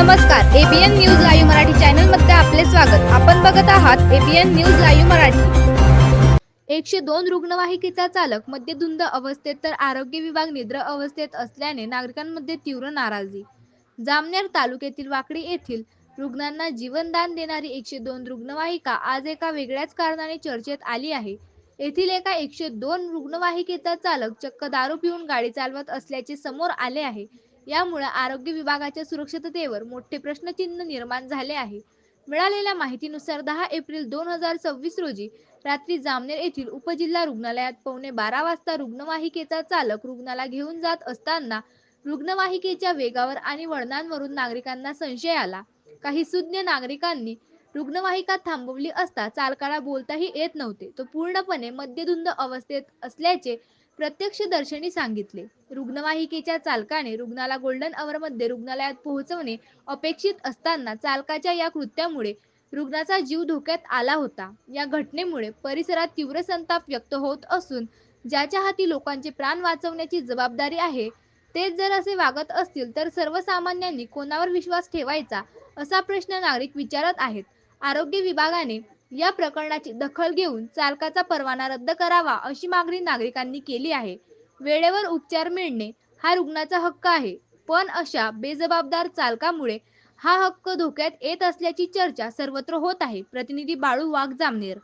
नमस्कार, ABN news live Marathi channel मध्ये आपले स्वागत। आपण बघत आहात एबीएन न्यूज लाईव्ह मराठी। 102 रुग्णवाहिकेचा चालक मद्यधुंद अवस्थेत तर आरोग्य विभाग निद्र अवस्थेत असल्याने नागरिकांमध्ये तीव्र नाराजी। जामनेर तालुक्यातील वाकडी येथील रुग्णांना जीवनदान देणारी 102 रुग्णवाहिका आज एका वेगळ्याच कारणाने चर्चेत आली आहे। येथील एका 102 रुग्णवाहिकेचा चालक चक्क दारू पिऊन गाडी चालवत असल्याचे समोर आले आहे। यामुळे आरोग्य विभागाच्या सुरक्षिततेवर मोठे प्रश्नचिन्ह निर्माण झाले आहे। मिळालेल्या माहितीनुसार 10 एप्रिल 2026 रोजी रात्री जामनेर येथील उपजिल्हा रुग्णालयात पावणे 12 वाजता रुग्णवाहिकेचा चालक रुग्णाला घेऊन जात असताना रुग्णवाहिकेच्या वेगावर आणि वळणांवरून नागरिकांना संशय आला। काही सुज्ञ नागरिकांनी रुग्णवाहिका थांबवली असता चालकाला बोलताही येत नव्हते, तो पूर्णपणे मद्यधुंद अवस्थेत असल्याचे प्रत्यक्षदर्शींनी सांगितले। रुग्णवाहिकेच्या चालकाने रुग्णाला गोल्डन आवर मध्ये रुग्णालयात पोहोचवणे अपेक्षित असताना चालकाच्या या कृत्यामुळे रुग्णाचा जीव धोक्यात आला होता। या घटनेमुळे परिसरात तीव्र संताप व्यक्त होत असून ज्याच्या हाती लोकांचे प्राण वाचवण्याची जबाबदारी आहे तेच जर असे वागत असतील तर सर्वसामान्यांनी कोणावर विश्वास ठेवायचा असा प्रश्न नागरिक विचारत आहेत। आरोग्य विभागाने या प्रकरणाची दखल घेऊन चालकाचा परवाना रद्द करावा अशी मागणी नागरिकांनी केली आहे। वेळेवर उपचार मिळणे हा रुग्णाचा हक्क आहे, पण अशा बेजबाबदार चालकामुळे हा हक्क धोक्यात येत असल्याची चर्चा सर्वत्र होत आहे। प्रतिनिधी बाळू वाघ, जामनेर।